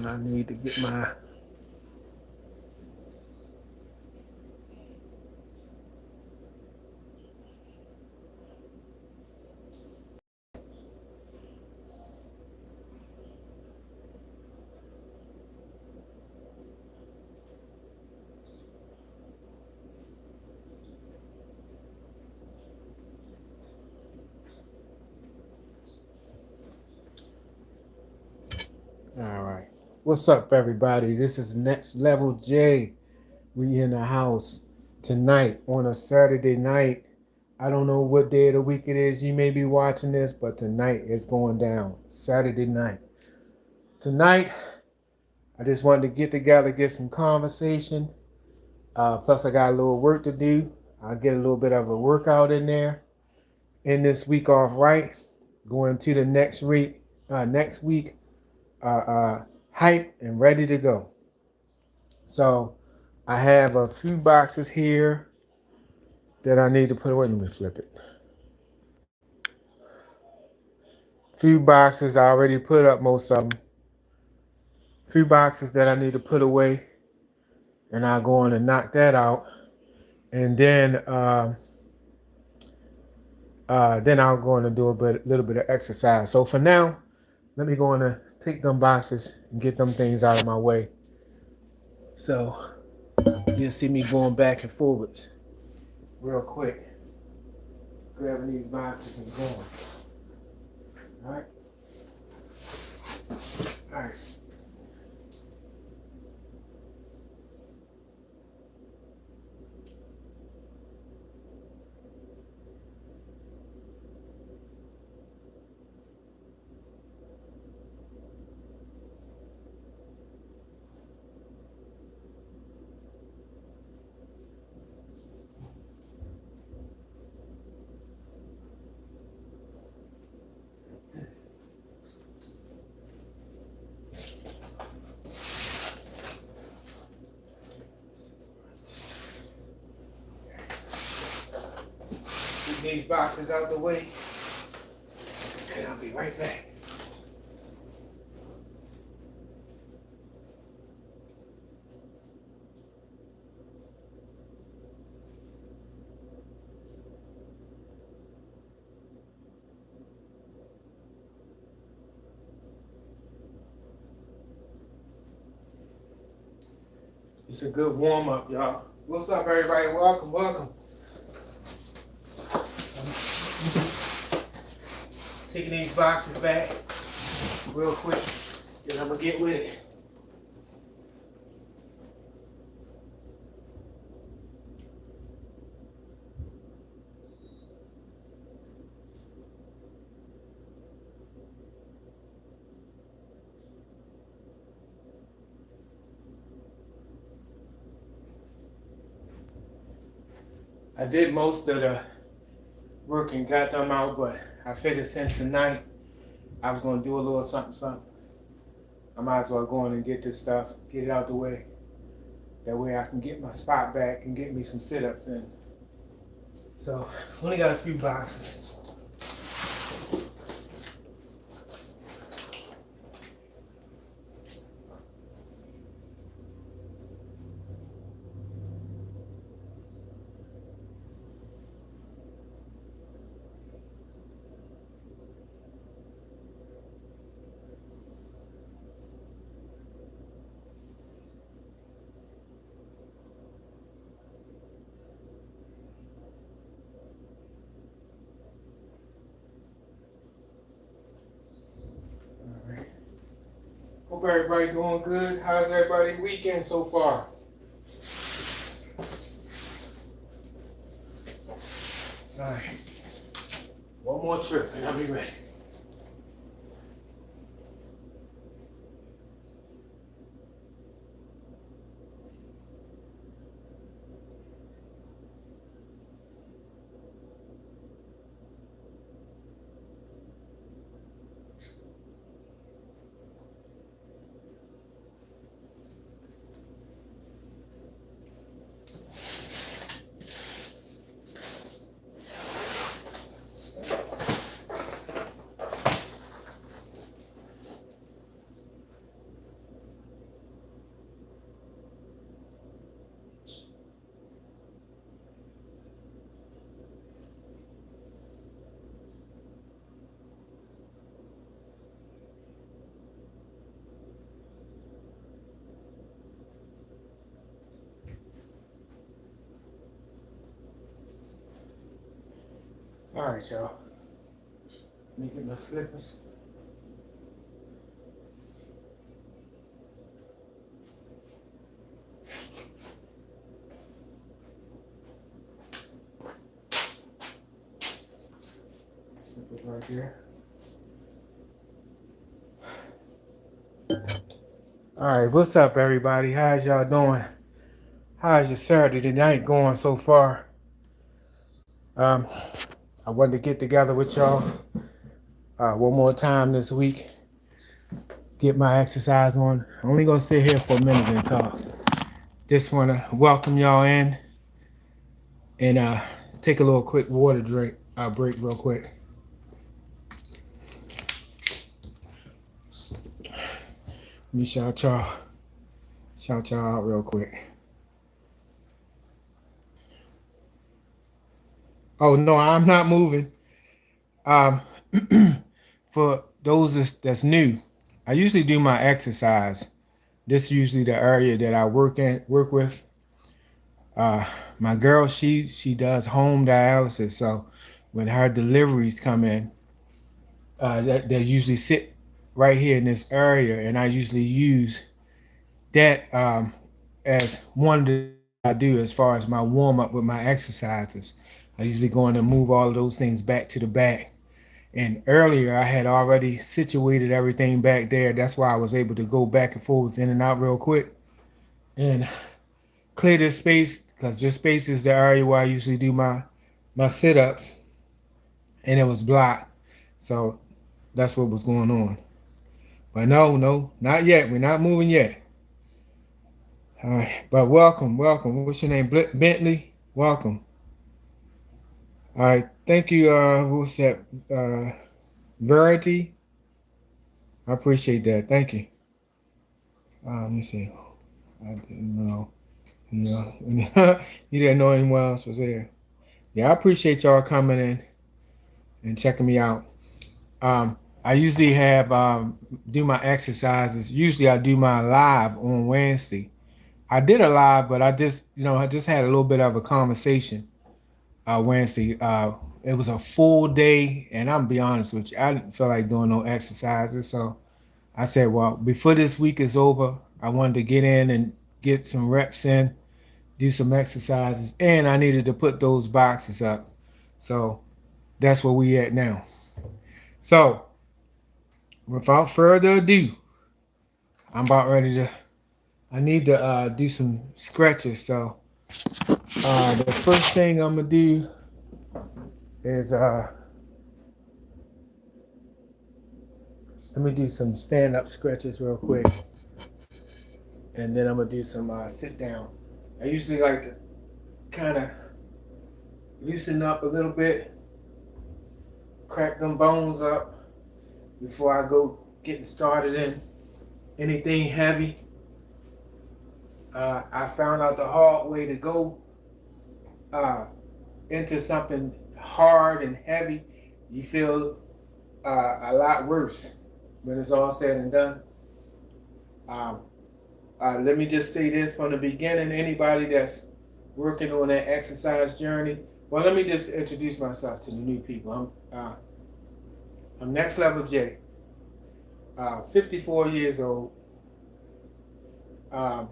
on. I need to get my all right. What's up, everybody? This is NexLevelJ. We in the house tonight on a Saturday night. I don't know what day of the week it is you may be watching this, but tonight it's going down. Saturday night. Tonight, I just wanted to get together, get some conversation. Plus, I got a little work to do. I'll get a little bit of a workout in there. End this week off right. Going to the next week. Hype and ready to go. So I have a few boxes here that I need to put away. Let me flip it. Few boxes I already put up, most of them. Few boxes that I need to put away, and I'll go on and knock that out, and then I'll go on and do a little bit of exercise. So for now, let me go on and take them boxes and get them things out of my way. So you'll see me going back and forwards real quick, grabbing these boxes and going. All right. All right. These boxes out the way, and I'll be right back. It's a good warm up, y'all. What's up, everybody? Welcome, welcome. Taking these boxes back real quick, then I'm gonna get with it. I did most of the work and got them out, but I figured since tonight I was gonna do a little something. I might as well go in and get this stuff, get it out the way. That way I can get my spot back and get me some sit-ups in. So, only got a few boxes. Hope everybody doing good. How's everybody weekend so far? All right. One more trip and I'll be ready. All right, y'all. Let me get my slippers. Slippers right there. All right, what's up, everybody? How's y'all doing? How's your Saturday night going so far? Um, I wanted to get together with y'all one more time this week. Get my exercise on. I'm only gonna sit here for a minute and talk. Just wanna welcome y'all in and take a little quick water drink break real quick. Let me shout y'all out real quick. Oh no, I'm not moving. Um, for those that's new, I usually do my exercise. This is usually the area that I work with. Uh, my girl, she does home dialysis, so when her deliveries come in, they usually sit right here in this area, and I usually use that as one of the I do as far as my warm up with my exercises. I usually go in and move all of those things back to the back. And earlier, I had already situated everything back there. That's why I was able to go back and forth in and out real quick and clear this space, because this space is the area where I usually do my sit-ups, and it was blocked. So that's what was going on. But no, not yet. We're not moving yet. All right, but welcome. What's your name? Bentley. Welcome. All right, thank you. What's that? Verity. I appreciate that. Thank you. Let me see. I didn't know. You didn't know anyone else was there. Yeah, I appreciate y'all coming in and checking me out. I usually have do my exercises. Usually I do my live on Wednesday. I did a live, but I just had a little bit of a conversation Wednesday. It was a full day, and I'm gonna be honest with you, I didn't feel like doing no exercises. So I said, well, before this week is over, I wanted to get in and get some reps in, do some exercises, and I needed to put those boxes up. So that's where we at now. So without further ado, I'm about ready to. I need to do some stretches. So the first thing I'm gonna do is let me do some stand-up stretches real quick, and then I'm gonna do some sit down. I usually like to kind of loosen up a little bit, crack them bones up before I go getting started in anything heavy. I found out the hard way to go into something hard and heavy. You feel a lot worse when it's all said and done. Um, Let me just say this from the beginning. Anybody that's working on that exercise journey, well, let me just introduce myself to the new people. I'm NexLevelJ, 54 years old. Um,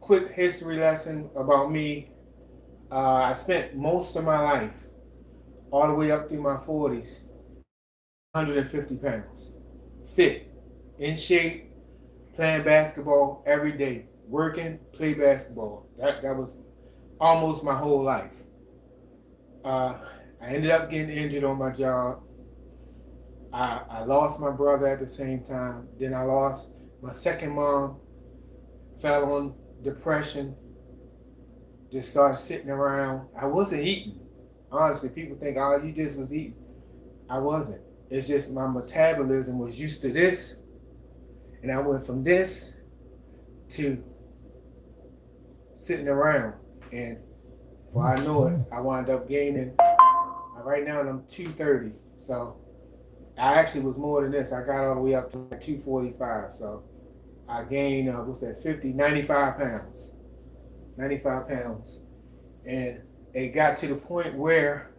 Quick history lesson about me. I spent most of my life, all the way up through my 40s, 150 pounds, fit, in shape, playing basketball every day, working, play basketball. That was almost my whole life. I ended up getting injured on my job. I lost my brother at the same time. Then I lost my second mom, fell on depression, just started sitting around. I wasn't eating. Honestly, people think, oh, you just was eating. I wasn't. It's just my metabolism was used to this, and I went from this to sitting around. And before I know it, I wound up gaining. Right now, I'm 230. So I actually was more than this. I got all the way up to like 245. So I gained, 95 pounds. 95 pounds. And it got to the point where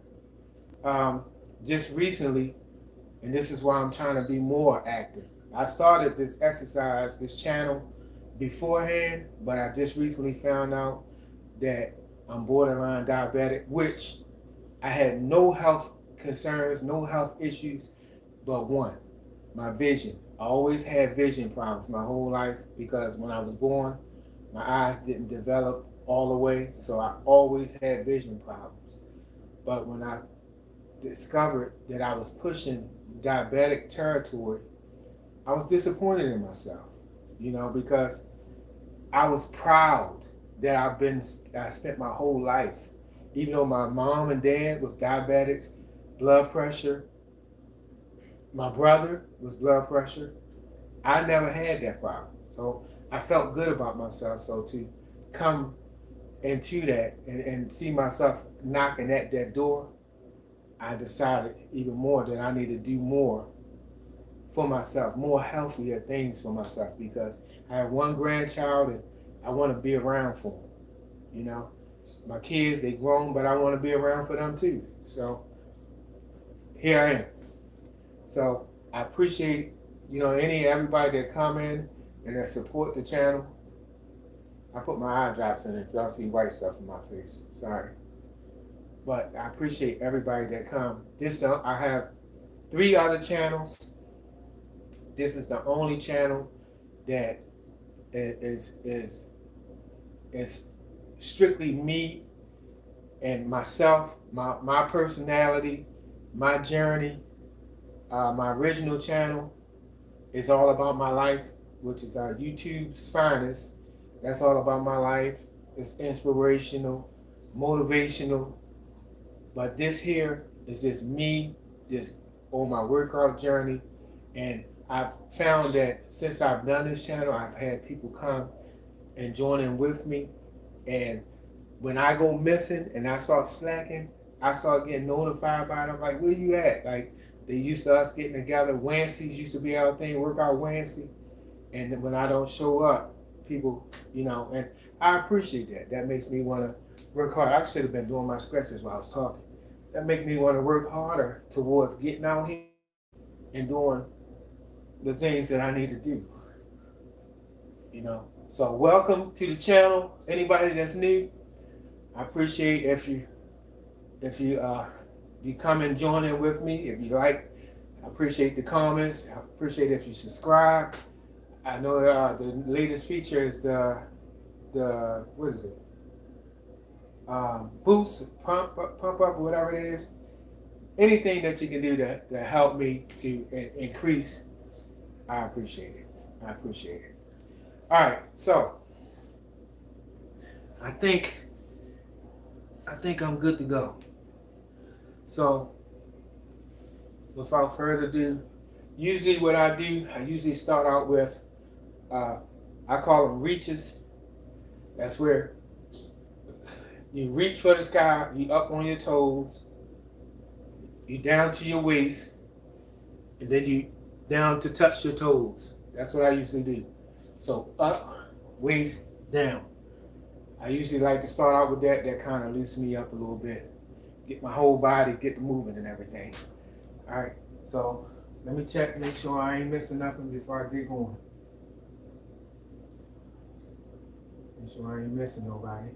just recently, and this is why I'm trying to be more active. I started this exercise, this channel beforehand, but I just recently found out that I'm borderline diabetic, which I had no health concerns, no health issues, but one, my vision. I always had vision problems my whole life because when I was born, my eyes didn't develop all the way, so I always had vision problems. But when I discovered that I was pushing diabetic territory, I was disappointed in myself, because I was proud that I spent my whole life, even though my mom and dad was diabetics, blood pressure, my brother was blood pressure. I never had that problem. So I felt good about myself. So to come into that and see myself knocking at that door, I decided even more that I need to do more for myself, more healthier things for myself, because I have one grandchild and I want to be around for them. My kids, they grown, but I want to be around for them too. So here I am. So I appreciate, everybody that come in and that support the channel. I put my eye drops in if y'all see white stuff in my face. Sorry. But I appreciate everybody that come. I have 3 other channels. This is the only channel that is strictly me and myself, my personality, my journey. My original channel is all about my life, which is our YouTube's finest. That's all about my life. It's inspirational, motivational. But this here is just me, just on my workout journey. And I've found that since I've done this channel, I've had people come and join in with me. And when I go missing and I start slacking, I start getting notified by them. Like, where you at? Like, they used to us getting together. Wednesdays used to be our thing, workout Wednesday. And when I don't show up, people, and I appreciate that. That makes me want to work hard. I should have been doing my stretches while I was talking. That makes me want to work harder towards getting out here and doing the things that I need to do. So welcome to the channel. Anybody that's new, I appreciate if you come and join in with me. If you like, I appreciate the comments. I appreciate if you subscribe. I know the latest feature is the what is it? Boost, pump up, whatever it is. Anything that you can do to help me to increase, I appreciate it. I appreciate it. All right, so I think I'm good to go. So without further ado, usually what I do, I usually start out with, I call them reaches. That's where you reach for the sky, you up on your toes, you down to your waist, and then you down to touch your toes. That's what I usually do. So up, waist, down. I usually like to start out with that. That kind of loosens me up a little bit. Get my whole body, get the movement and everything. All right, so let me check, make sure I ain't missing nothing before I get going. Make sure I ain't missing nobody.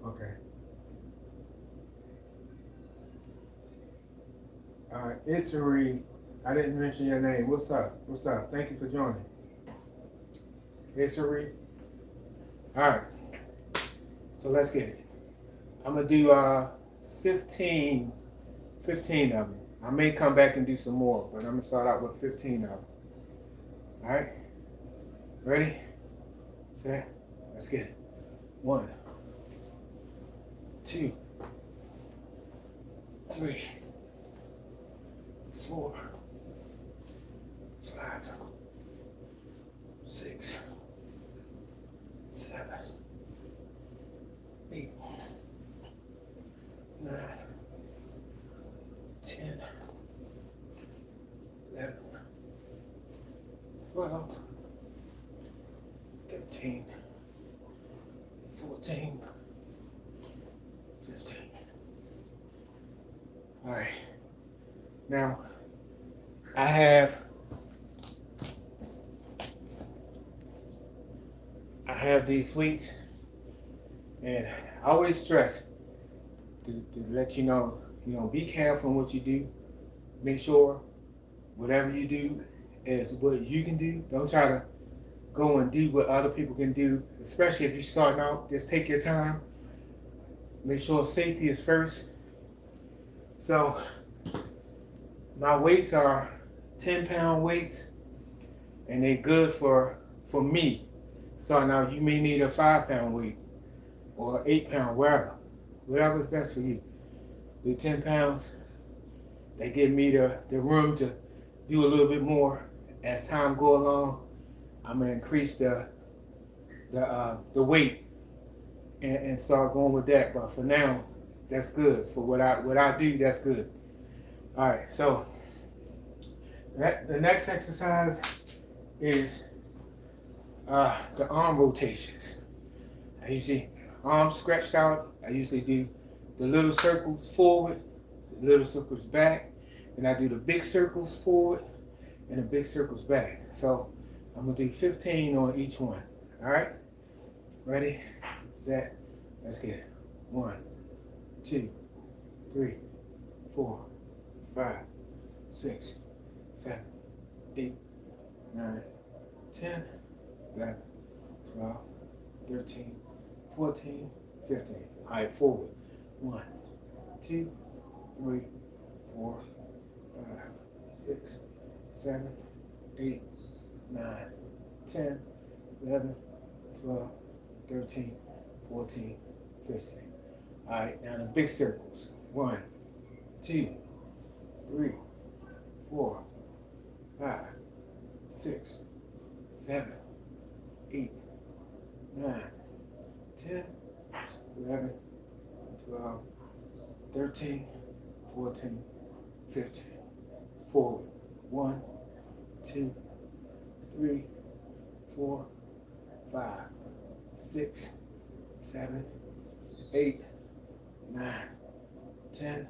Okay. All right, Isari, I didn't mention your name. What's up? What's up? Thank you for joining. Isari. All right. So let's get it. I'm gonna do 15 of them. I may come back and do some more, but I'm gonna start out with 15 of them. All right. Ready? Set. Let's get it. 1, 2, 3, 4, 5, 6, 7, 8, 9, 10, 11, 12, 13, 14, 15. All right. Now, I have these weights, and I always stress to let you know, be careful in what you do. Make sure whatever you do is what you can do. Don't try to go and do what other people can do, especially if you're starting out. Just take your time. Make sure safety is first. So my weights are 10-pound weights, and they're good for me. Starting out, you may need a 5-pound weight or 8-pound, whatever's best for you. The 10 pounds, they give me the room to do a little bit more. As time go along, I'm gonna increase the weight and start going with that. But for now, that's good. For what I do, that's good. All right, so the next exercise is the arm rotations. I usually arms stretched out. I usually do the little circles forward, the little circles back, and I do the big circles forward and the big circles back. So I'm gonna do 15 on each one. All right, ready, set, let's get it. 1, 2, 3, 4, 5, 6, 7, 8, 9, 10, 11, 12, 13, 14, 15. All right, forward. 1, 2, 3, 4, 5, 6, 7, 8, 9, 10, 11, 12, 13, 14, 15. All right, now the big circles. 1, 2, 3, 4, 5, 6, 7, 8, 9, 10, 11, 12, 13, 14, 15. Forward. 1, 2, 3, 4, 5, 6, 7, 8, 9, 10,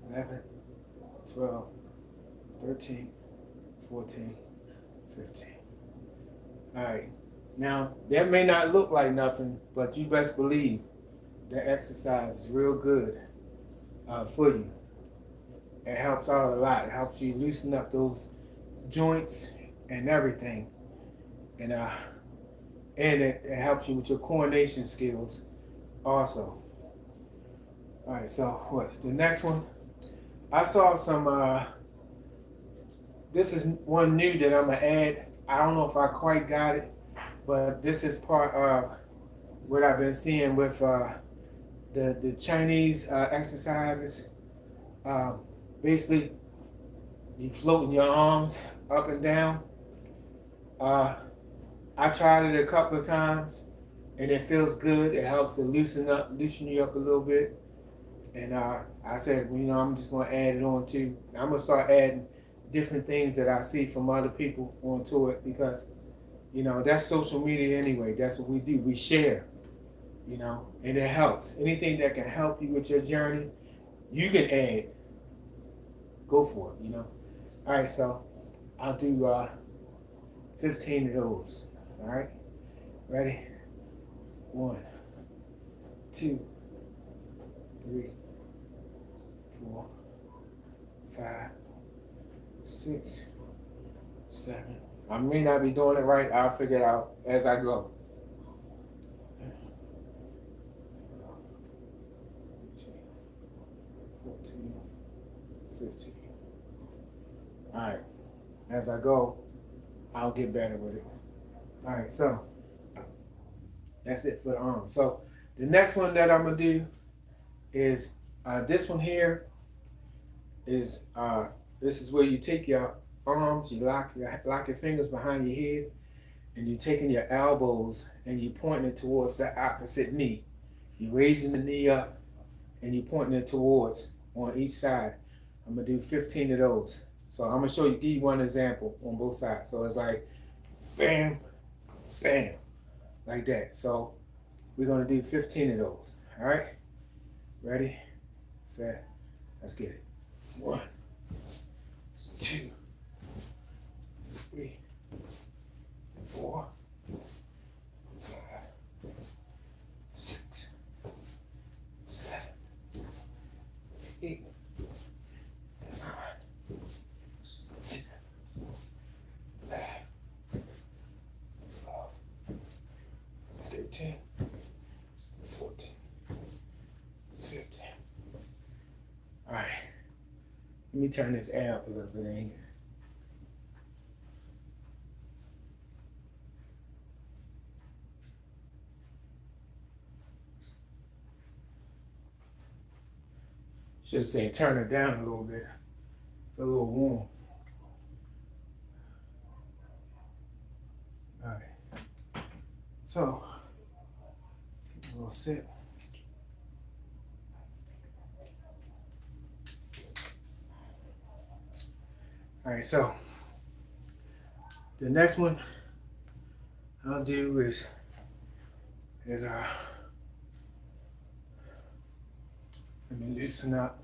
11, 12, 13, 14, 15. All right. Now, that may not look like nothing, but you best believe that exercise is real good for you. It helps out a lot. It helps you loosen up those joints and everything. And it helps you with your coordination skills also. All right, so what? The next one, I saw some, this is one new that I'm gonna add. I don't know if I quite got it, but this is part of what I've been seeing with the Chinese exercises. Basically, you floating your arms up and down. I tried it a couple of times, and it feels good. It helps to loosen you up a little bit. And I said, I'm just going to add it on too. I'm going to start adding different things that I see from other people onto it because, that's social media anyway. That's what we do. We share, and it helps. Anything that can help you with your journey, you can add. Go for it, All right, so I'll do 15 of those. All right, ready? 1, 2, 3, 4, 5, 6, 7. I may not be doing it right. I'll figure it out as I go. 14, 15. All right, as I go, I'll get better with it. All right, so that's it for the arm. So the next one that I'm gonna do is this one here is this is where you take your arms, you lock your fingers behind your head, and you're taking your elbows and you're pointing it towards the opposite knee. You're raising the knee up and you're pointing it towards on each side. I'm gonna do 15 of those. So I'm gonna give you one example on both sides. So it's like bam, bam, like that. So we're gonna do 15 of those. All right, ready, set, let's get it. 1, 2, 3, 4, 5, 6, 7, 8, 9, 10, 11, 12, 13, 14, 15. All right, let me turn this air up a little bit in here. Should say turn it down a little bit. Feel a little warm. All right. So, a little sip. All right, so the next one I'll do is let me loosen up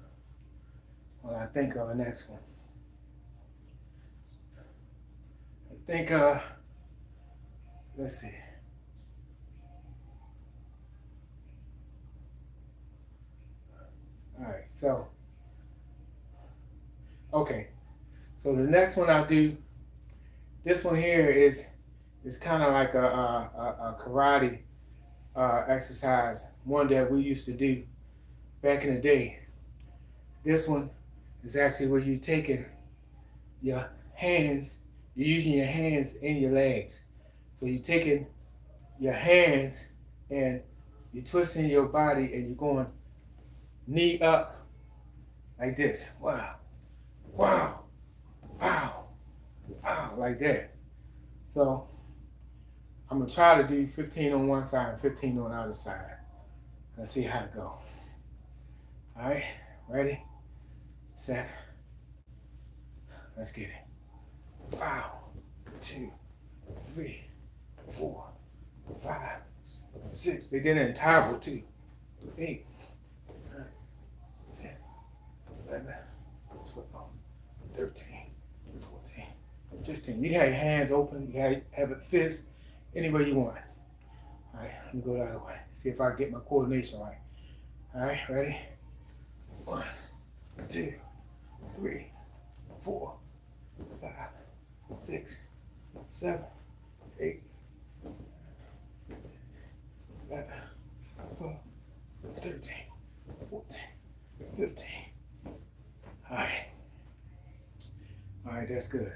while I think of the next one. I think let's see. All right, so okay. So the next one I'll do, this one here is kind of like a karate exercise, one that we used to do back in the day. This one is actually where you're taking your hands, you're using your hands and your legs. So you're taking your hands and you're twisting your body and you're going knee up like this. Wow, wow, wow, wow, like that. So I'm gonna try to do 15 on one side and 15 on the other side. Let's see how it goes. All right, ready, set, let's get it. Wow, 2, 3, 4, 5, 6. They did it in Taiwo too. 8, 9, 10, 11, 12, 13, 14, 15. You have your hands open. You have it fist any way you want. All right, let me go the other way. See if I get my coordination right. All right, ready? 1, 2, 3, 4, 5, 6, 7, 8, 11, 12, 13, 14, 15. All right. All right, that's good.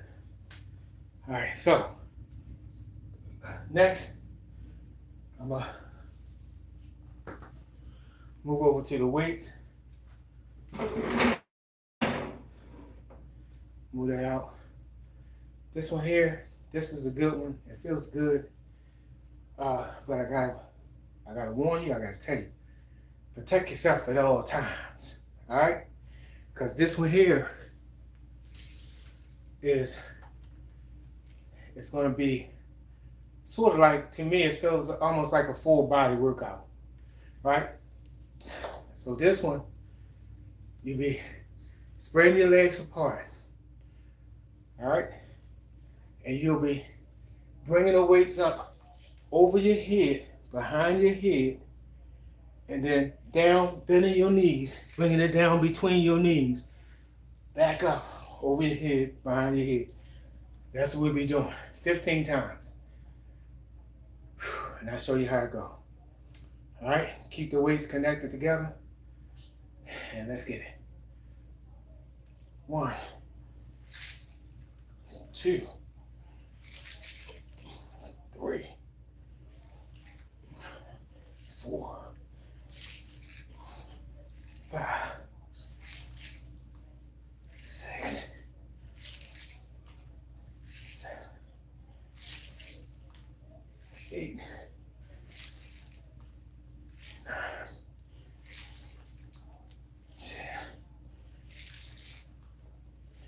All right, so next, I'm gonna move over to the weights. Move that out. This one here, this is a good one. It feels good. But I gotta warn you, I gotta tell you, protect yourself at all times. All right? Because this one here it's gonna be sort of like, to me, it feels almost like a full body workout. Right? So this one, you be spreading your legs apart. All right? And you'll be bringing the weights up over your head, behind your head, and then down, bending your knees, bringing it down between your knees, back up, over your head, behind your head. That's what we'll be doing 15 times. And I'll show you how it goes. All right, keep the weights connected together, and let's get it. 1, 2, 3, 4, 5, 6, 7, 8, 9, 10,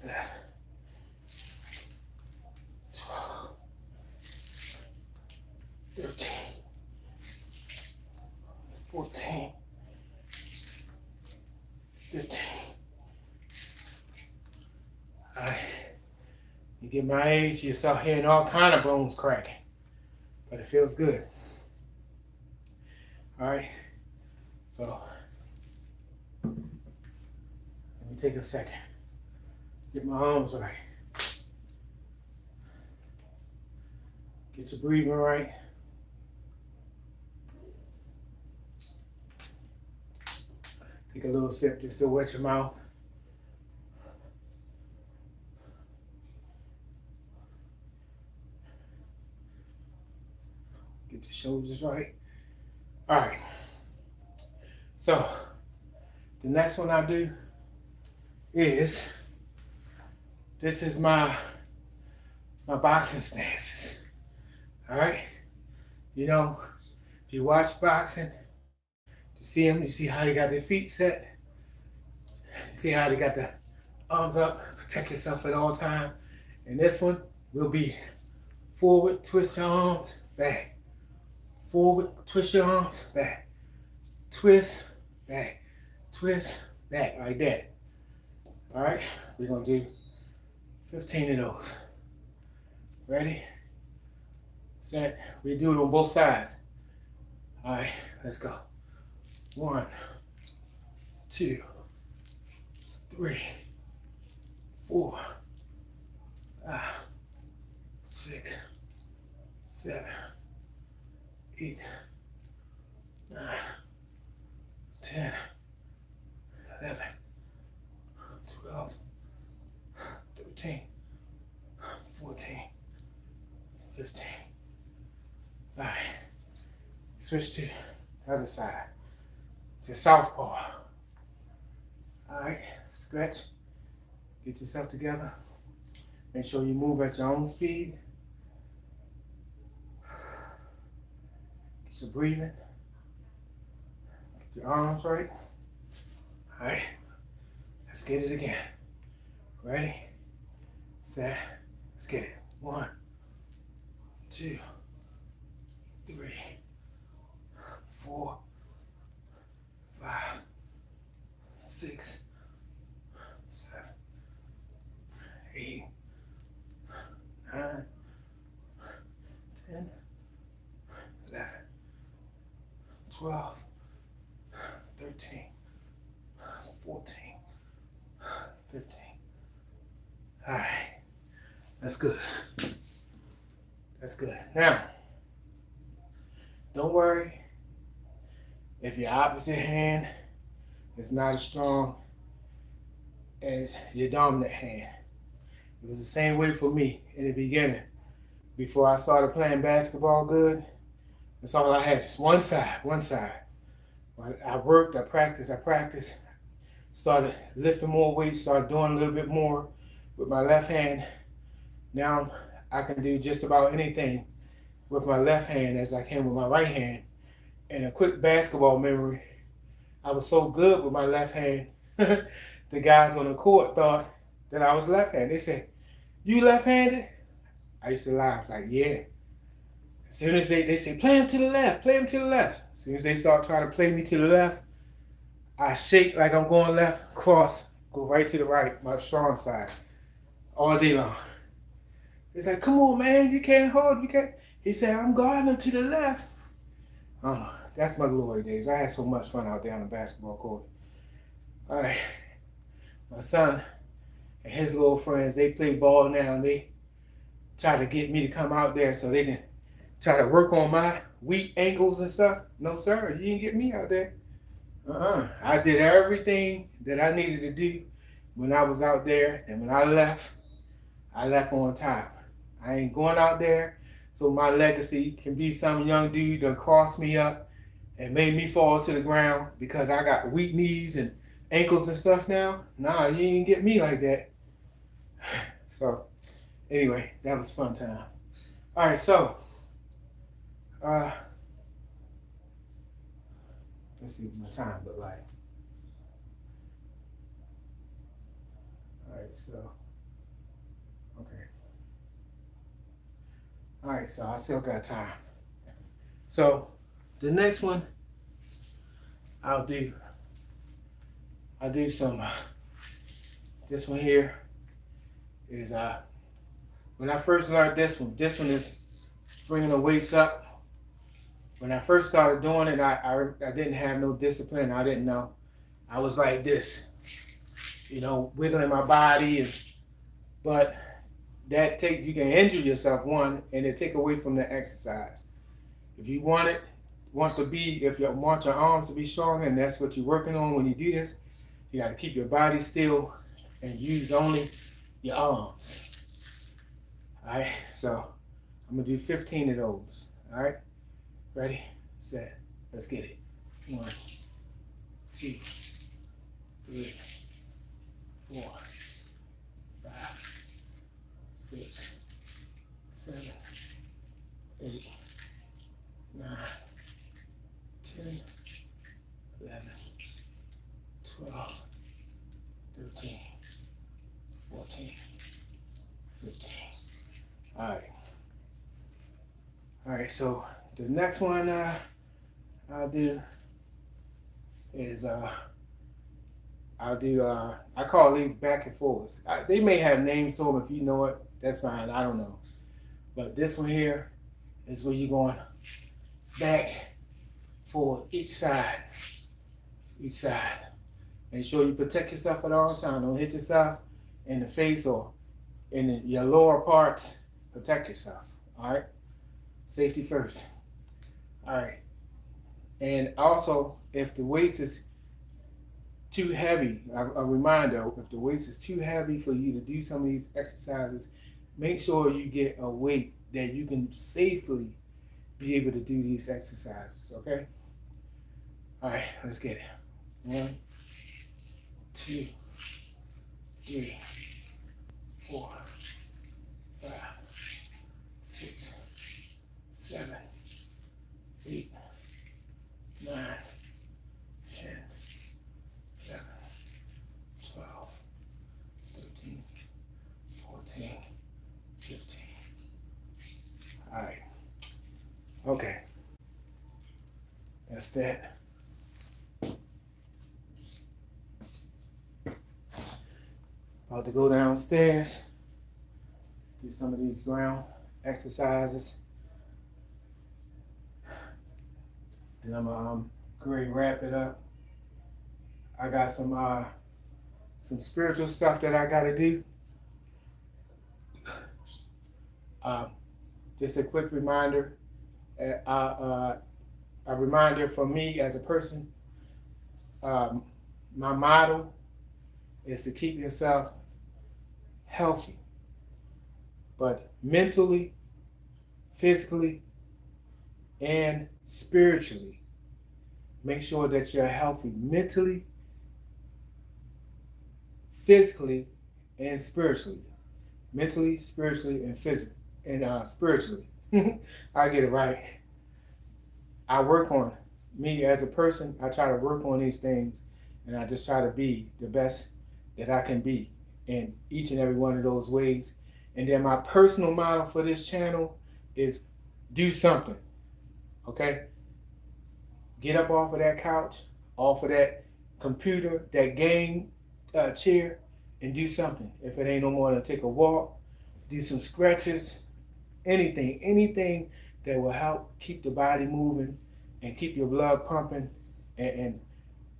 11, 12, 15. All right. You get my age, you start hearing all kind of bones cracking, but it feels good. All right. So let me take a second. Get my arms right. Get your breathing right. Take a little sip just to wet your mouth. Get your shoulders right. All right. So the next one I do is, this is my boxing stances. All right. You know, if you watch boxing, you see them, you see how they got their feet set. You see how they got the arms up, protect yourself at all times. And this one will be forward, twist your arms, back. Forward, twist your arms, back. Twist, back. Twist, back, like that. All right, we're gonna do 15 of those. Ready? Set. We do it on both sides. All right, let's go. 1, 2, 3, 4, 5, 6, 7, 8, 9, 10, 11, 12, 13, 14, 15. All right, switch to the other side, to southpaw. All right, stretch, get yourself together. Make sure you move at your own speed. Get your breathing. Get your arms right. All right, let's get it again. Ready, set, let's get it. 1, 2, 3, 4, 5, 6, 7, 8, 9, 10, 11, 12, 13, 14, 15. All right, that's good. That's good. Now, don't worry if your opposite hand is not as strong as your dominant hand. It was the same way for me in the beginning. Before I started playing basketball good, that's all I had, just one side, one side. I worked, I practiced, started lifting more weights, started doing a little bit more with my left hand. Now I can do just about anything with my left hand as I can with my right hand. And a quick basketball memory, I was so good with my left hand, the guys on the court thought that I was left-handed. They said, "You left-handed?" I used to laugh, like, yeah. As soon as they say, "Play him to the left, play him to the left." As soon as they start trying to play me to the left, I shake like I'm going left, cross, go right to the right, my strong side, all day long. He's like, "Come on, man, you can't hold, you can't." He said, "I'm guarding him to the left." I don't know. That's my glory days. I had so much fun out there on the basketball court. All right. My son and his little friends, they play ball now, and they try to get me to come out there so they can try to work on my weak ankles and stuff. No, sir, you didn't get me out there. I did everything that I needed to do when I was out there, and when I left on top. I ain't going out there so my legacy can be some young dude that crossed me up and made me fall to the ground because I got weak knees and ankles and stuff now. Nah, you ain't get me like that. So, anyway, that was a fun time. All right, so, let's see what my time look like. All right, so, okay. All right, so I still got time. So, the next one I'll do I'll do some, this one here is, when I first learned this one is bringing the weights up. When I first started doing it, I didn't have no discipline. I didn't know. I was like this, wiggling my body, but you can injure yourself, one, and it take away from the exercise. If you if you want your arms to be strong, and that's what you're working on when you do this, you got to keep your body still and use only your arms. All right, so I'm gonna do 15 of those. All right, ready, set, let's get it. 1, 2, 3, 4, 5, 6, 7, 8, 9, 10, 11, 12, 13, 14, 15. All right, so the next one I'll do is I call these back and forwards. They may have names to them. If you know it, that's fine. I don't know. But this one here is where you're going back, forward, each side. Make sure you protect yourself at all times. Don't hit yourself in the face or in your lower parts. Protect yourself. All right. Safety first. All right. And also, if the weight is too heavy, a reminder, if the weight is too heavy for you to do some of these exercises, make sure you get a weight that you can safely be able to do these exercises, okay? All right, let's get it. 1, 2, 3, 4, 5, 6, 7, 8, 9, 10, 11, 12, 13, 14, 15. All right. Okay. That's that. About to go downstairs, do some of these ground exercises. And I'm gonna wrap it up. I got some spiritual stuff that I gotta do. Just a quick reminder, a reminder for me as a person. My motto is to keep yourself healthy, but mentally, physically, and spiritually. Make sure that you're healthy mentally, physically, and spiritually. Mentally, spiritually, and physically, and spiritually. I get it right. I work on me as a person. I try to work on these things, and I just try to be the best that I can be in each and every one of those ways. And then my personal motto for this channel is do something. Okay? Get up off of that couch, off of that computer, that game chair, and do something. If it ain't no more than take a walk, do some stretches, anything that will help keep the body moving and keep your blood pumping, and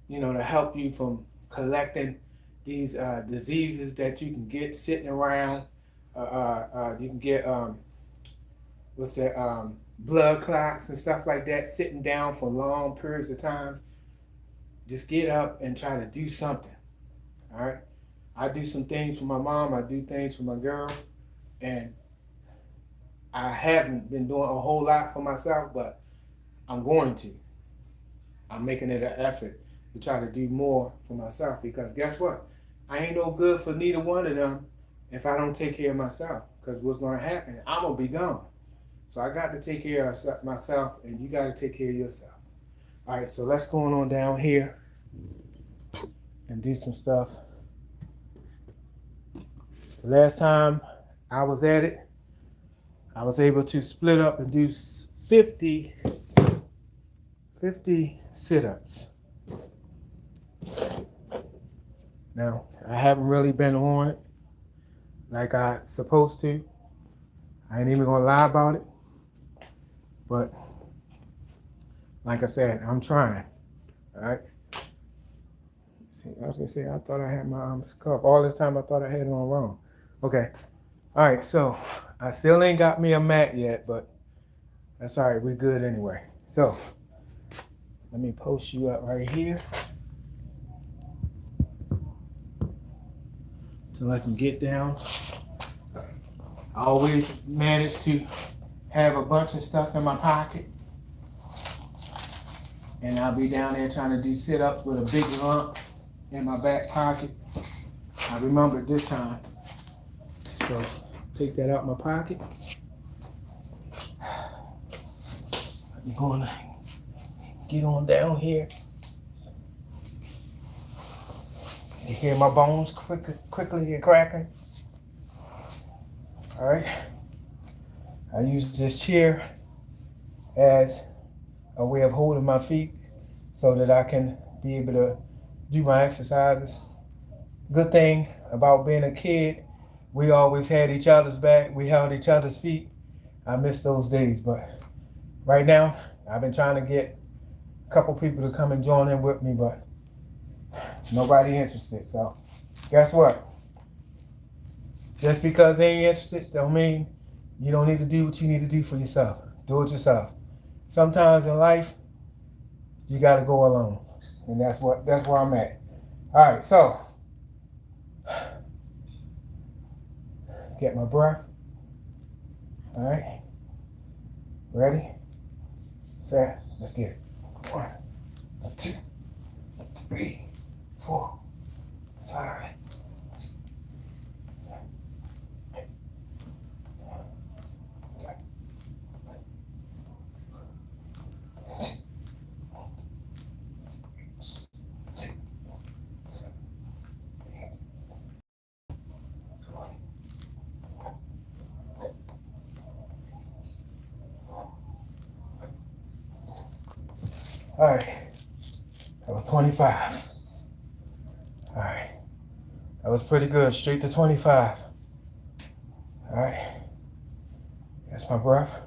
to help you from collecting these diseases that you can get sitting around. You can get blood clots and stuff like that sitting down for long periods of time. Just get up and try to do something. All right. I do some things for my mom. I do things for my girl, and I haven't been doing a whole lot for myself, but I'm going to. I'm making it an effort to try to do more for myself, because guess what? I ain't no good for neither one of them if I don't take care of myself, because what's going to happen? I'm going to be gone. So I got to take care of myself, and you got to take care of yourself. All right, so let's go on down here and do some stuff. The last time I was at it, I was able to split up and do 50 sit-ups. Now, I haven't really been on it like I supposed to. I ain't even gonna lie about it. But like I said, I'm trying. All right. See, I was gonna say I thought I had my scarf. All this time I thought I had it on wrong. Okay. All right, so I still ain't got me a mat yet, but that's all right. We're good anyway. So let me post you up right here till I can get down. I always manage to have a bunch of stuff in my pocket. And I'll be down there trying to do sit-ups with a big lump in my back pocket. I remembered this time. So take that out my pocket. I'm gonna get on down here. You hear my bones quickly cracking. All right. I use this chair as a way of holding my feet so that I can be able to do my exercises. Good thing about being a kid, we always had each other's back. We held each other's feet. I miss those days, but right now, I've been trying to get a couple people to come and join in with me, but nobody interested. So guess what? Just because they ain't interested don't mean you don't need to do what you need to do for yourself. Do it yourself. Sometimes in life, you got to go alone, and that's where I'm at. All right, so get my breath. All right, ready, set, let's get it. 1, 2, 3, 4, 5. All right, that was 25. All right, that was pretty good, straight to 25. All right, that's my breath.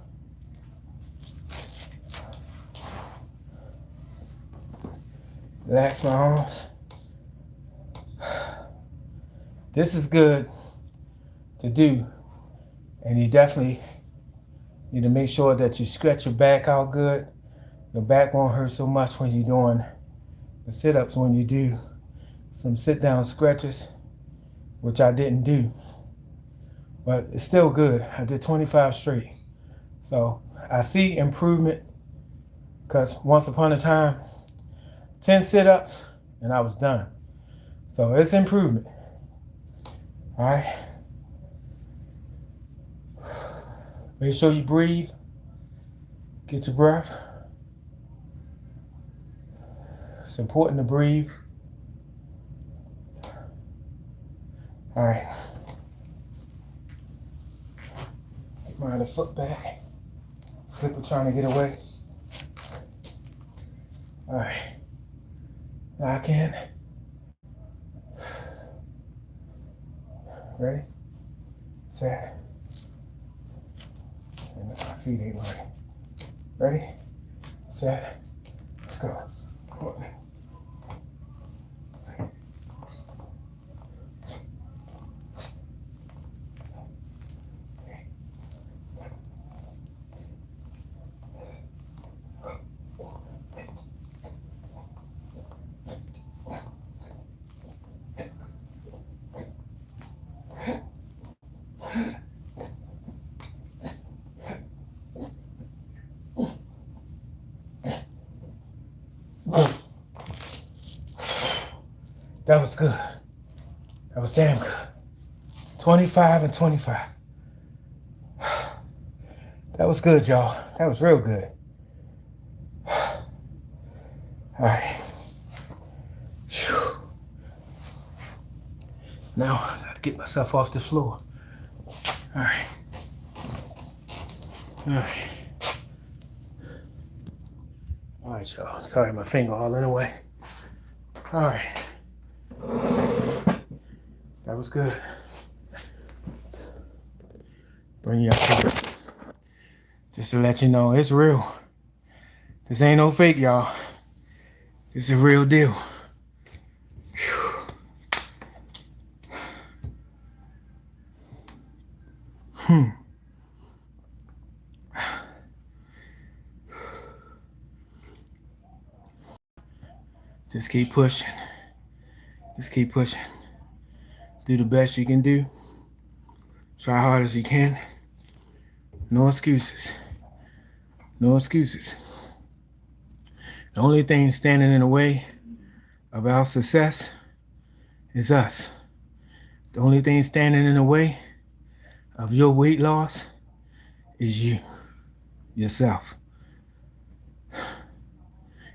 Relax my arms. This is good to do, and you definitely need to make sure that you stretch your back out good. Your back won't hurt so much when you're doing the sit-ups, when you do some sit-down stretches, which I didn't do. But it's still good. I did 25 straight. So I see improvement because once upon a time, 10 sit-ups and I was done. So it's improvement. All right. Make sure you breathe. Get your breath. It's important to breathe. All right. Get my other foot back. Slipper trying to get away. All right. Lock in. Ready? Set. And my feet ain't right. Ready? Set. Let's go. 1. That was good. That was damn good. 25 and 25. That was good, y'all. That was real good. All right. Whew. Now I gotta get myself off the floor. All right. All right. All right, y'all. Sorry, my finger all in the way. All right. was good. Bring you up to it. Just to let you know, it's real. This ain't no fake, y'all. This is a real deal. Just keep pushing. Just keep pushing. Do the best you can do. Try hard as you can. No excuses. No excuses. The only thing standing in the way of our success is us. The only thing standing in the way of your weight loss is you, yourself.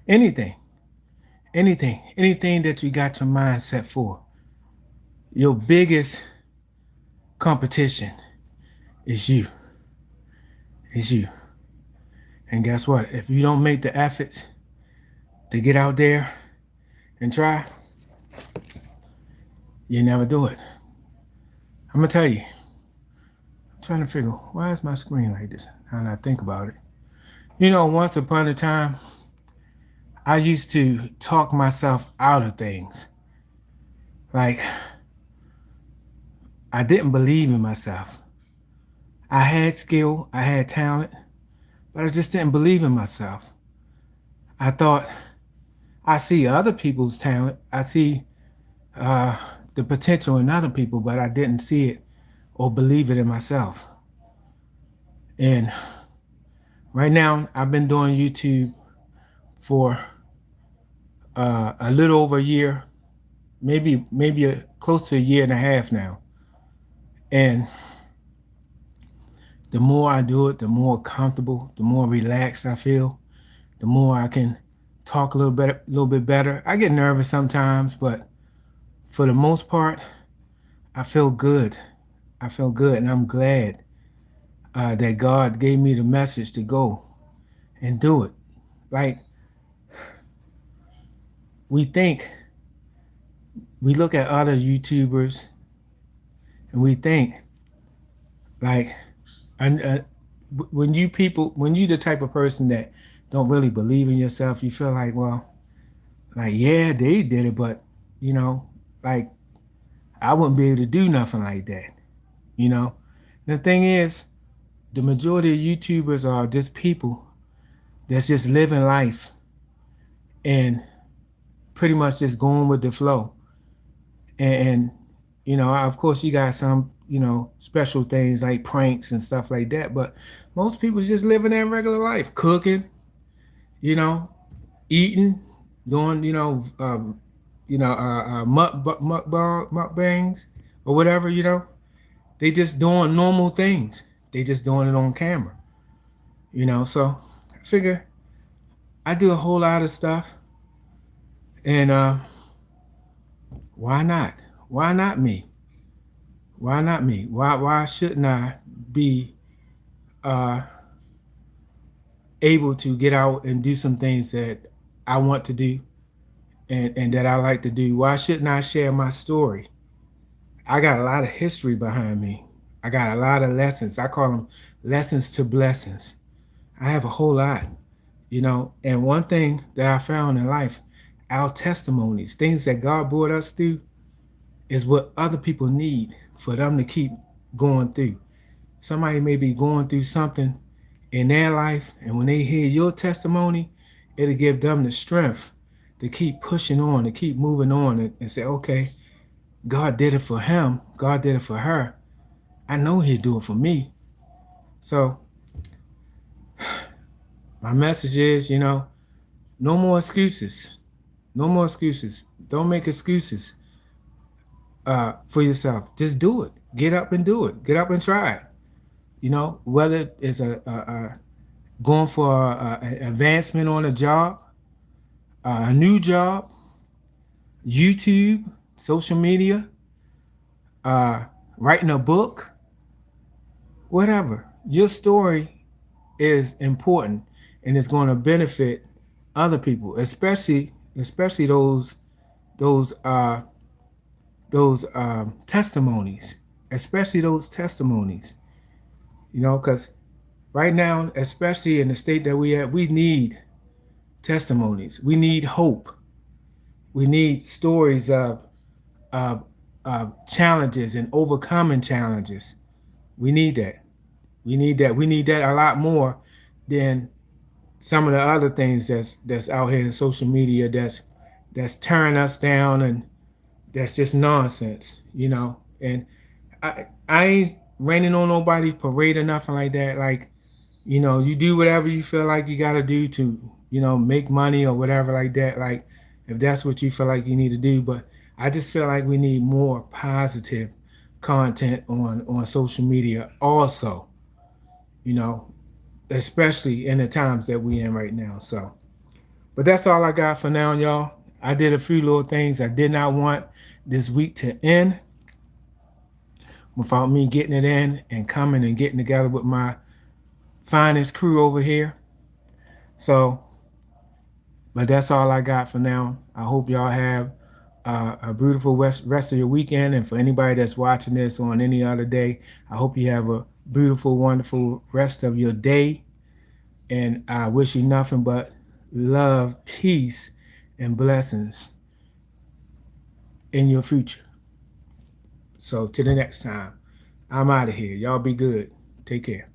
Anything that you got your mind set for. Your biggest competition is you. Is you. And guess what? If you don't make the efforts to get out there and try, you never do it. I'm gonna tell you. I'm trying to figure, why is my screen like this? Now that I think about it. You know, once upon a time, I used to talk myself out of things. Like, I didn't believe in myself. I had skill, I had talent, but I just didn't believe in myself. I thought, I see other people's talent, I see the potential in other people, but I didn't see it or believe it in myself. And right now, I've been doing YouTube for a little over a year, maybe close to a year and a half now. And the more I do it, the more comfortable, the more relaxed I feel, the more I can talk a little bit better. I get nervous sometimes, but for the most part, I feel good. I feel good, and I'm glad that God gave me the message to go and do it. Like, we look at other YouTubers and we think, like, when you the type of person that don't really believe in yourself, you feel like, well, like, yeah, they did it, but, you know, like, I wouldn't be able to do nothing like that, you know? And the thing is, the majority of YouTubers are just people that's just living life and pretty much just going with the flow. And you know, of course, you got some, you know, special things like pranks and stuff like that, but most people just living their regular life, cooking, you know, eating, doing, mukbangs or whatever, you know. They just doing normal things. They just doing it on camera, you know. So I figure I do a whole lot of stuff, and why not? Why not me? Why not me? Why shouldn't I be able to get out and do some things that I want to do and that I like to do? Why shouldn't I share my story? I got a lot of history behind me. I got a lot of lessons. I call them lessons to blessings. I have a whole lot, you know. And one thing that I found in life, our testimonies, things that God brought us through, is what other people need for them to keep going through. Somebody may be going through something in their life, and when they hear your testimony, it'll give them the strength to keep pushing on, to keep moving on, and say, okay, God did it for him, God did it for her. I know he'll do it for me. So my message is, you know, no more excuses. No more excuses. Don't make excuses for yourself. Just do it. Get up and do it. Get up and try it. You know, whether it's going for an advancement on a job, a new job, YouTube, social media, writing a book, whatever. Your story is important, and it's going to benefit other people, especially those those testimonies, especially those testimonies. Because right now, especially in the state that we at, we need testimonies. We need hope. We need stories of, of challenges and overcoming challenges. We need that. We need that. We need that a lot more than some of the other things that's out here in social media that's tearing us down, and that's just nonsense. And I ain't raining on nobody's parade or nothing like that. Like, you do whatever you feel like you gotta do to, make money or whatever like that. Like, if that's what you feel like you need to do. But I just feel like we need more positive content on social media also, you know, especially in the times that we in right now. So, but that's all I got for now, y'all. I did a few little things. I did not want this week to end without me getting it in and coming and getting together with my finest crew over here. So, but that's all I got for now. I hope y'all have a beautiful rest of your weekend. And for anybody that's watching this on any other day, I hope you have a beautiful, wonderful rest of your day. And I wish you nothing but love, peace, and blessings in your future. So, till the next time, I'm out of here. Y'all be good. Take care.